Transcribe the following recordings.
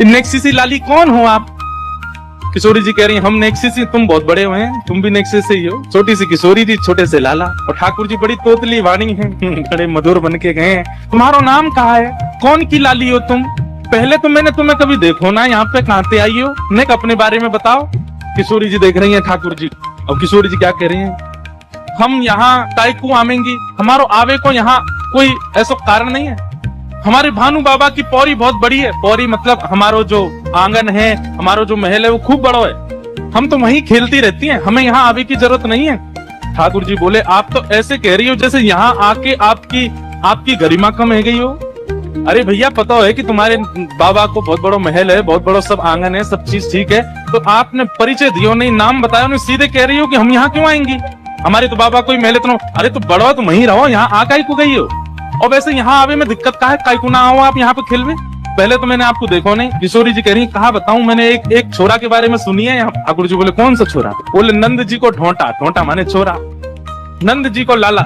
नेक्सिसी लाली कौन हो आप? किशोरी जी कह रही हैं हम नेक्सिसी, तुम बहुत बड़े हुए हैं, तुम भी नेक्सिस ही हो। छोटी सी किशोरी जी, छोटे से लाला। और ठाकुर जी बड़ी तोतली वाणी है, बड़े मधुर बन के गए हैं। तुम्हारा नाम कहा है? कौन की लाली हो तुम? पहले तो मैंने तुम्हें कभी देखो ना, यहाँ पे कहाँ से आई हो? नेक अपने बारे में बताओ। किशोरी जी देख रही है ठाकुर जी। और किशोरी जी क्या कह रही है? हम यहाँ कायकू आवेंगी, हमारो आवे को यहाँ कोई ऐसा कारण नहीं है। हमारे भानु बाबा की पौरी बहुत बड़ी है। पौरी मतलब हमारो जो आंगन है, हमारो जो महल है वो खूब बड़ा है। हम तो वहीं खेलती रहती हैं, हमें यहाँ आवे की जरूरत नहीं है। ठाकुर जी बोले आप तो ऐसे कह रही हो जैसे यहाँ आके आपकी गरिमा कम है गई हो। अरे भैया पता है कि तुम्हारे बाबा को बहुत बड़ा महल है, बहुत बड़ा सब आंगन है, सब चीज ठीक है, तो आपने परिचय दियो नहीं, नाम बताया नहीं, सीधे कह रही हो कि हम यहाँ क्यों आएंगी? हमारे तो बाबा कोई महल इतना। अरे तो बड़ो तुम वहीं रहो, यहाँ आ काई को गई हो? और वैसे यहाँ आवे में दिक्कत का है? काई को ना आओ आप यहाँ पे खेलवे? पहले तो मैंने आपको देखो नहीं। किशोरी जी कह रही कहा बताऊं, मैंने एक छोरा के बारे में सुनी है यहाँ। ठाकुर जी बोले कौन सा छोरा? बोले नंद जी को ढोंटा, ढोंटा माने छोरा, नंद जी को लाला,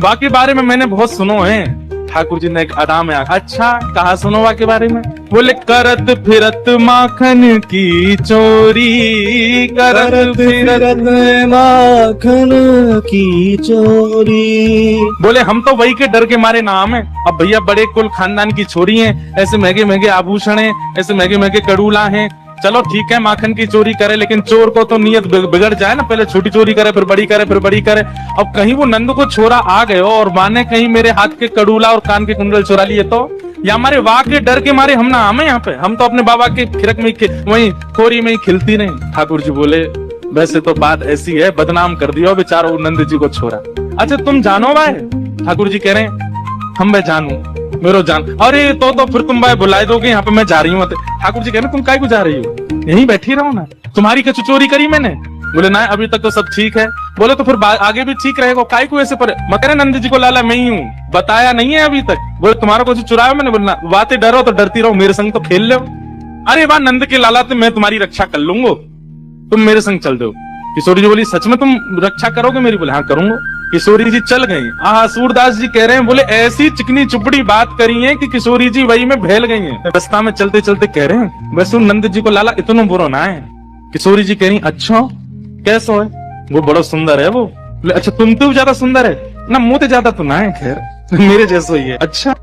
बाकी बारे में मैंने बहुत सुनो है। ठाकुर जी ने एक अदा में अच्छा कहा सुनोवा के बारे में? बोले करत फिरत माखन की चोरी, करत फिरत माखन की चोरी। बोले हम तो वही के डर के मारे नाम है। अब भैया बड़े कुल खानदान की छोरी हैं, ऐसे महंगे महंगे आभूषण हैं, ऐसे महंगे महंगे कड़ूला हैं। चलो ठीक है माखन की चोरी करे, लेकिन चोर को तो नियत बिगड़ जाए ना, पहले छोटी चोरी करे फिर बड़ी करे फिर बड़ी करे। अब कहीं वो नंद को छोरा आ गए हो और माने कहीं मेरे हाथ के कड़ूला और कान के कुंडल चुरा लिए तो, या हमारे वाह के डर के मारे हम ना आमे यहाँ पे? हम तो अपने बाबा के खिरक में वही खोरी में ही खिलती नहीं। ठाकुर जी बोले वैसे तो बात ऐसी है, बदनाम कर दिया बेचारो नंद जी को छोरा। अच्छा तुम जानो भाई? ठाकुर जी कह रहे हैं हम भाई जानू, मेरो जान। अरे तो फिर तुम भाई बुलाए दोगे, यहाँ पे मैं जा रही हूँ। ठाकुर जी कह रहे तुम काय को जा रही हो? यहीं बैठी रहो ना, तुम्हारी कछु चोरी करी मैंने? बोले ना अभी तक तो सब ठीक है। बोले तो फिर आगे भी ठीक रहेगा, काय को ऐसे पर मत करे नंद जी को लाला मैं ही हूँ, बताया नहीं है अभी तक। बोले तुम्हारा कुछ चुराया मैंने? बोलना बातें डरो तो डरती रहो, मेरे संग तो खेल लो। अरे वाह नंद के लाला, तो मैं तुम्हारी रक्षा कर लूंगा, तुम मेरे संग चल दो। किशोरी जी बोली सच में तुम रक्षा करोगे मेरी? बोले हाँ करूंगा। किशोरी जी चल गई। सूरदास जी कह रहे हैं बोले ऐसी चिकनी चुपड़ी बात करी है कि किशोरी जी वही में भेल गई हैं। रास्ता में चलते चलते कह रहे हैं वैसे नंद जी को लाला इतना बुरा ना है। किशोरी जी कह रही अच्छा कैसा है? वो बड़ा सुंदर है वो। अच्छा तुम तो ज्यादा सुंदर है ना, मुंह तो ज्यादा तो ना है, खैर मेरे जैसा ही है। अच्छा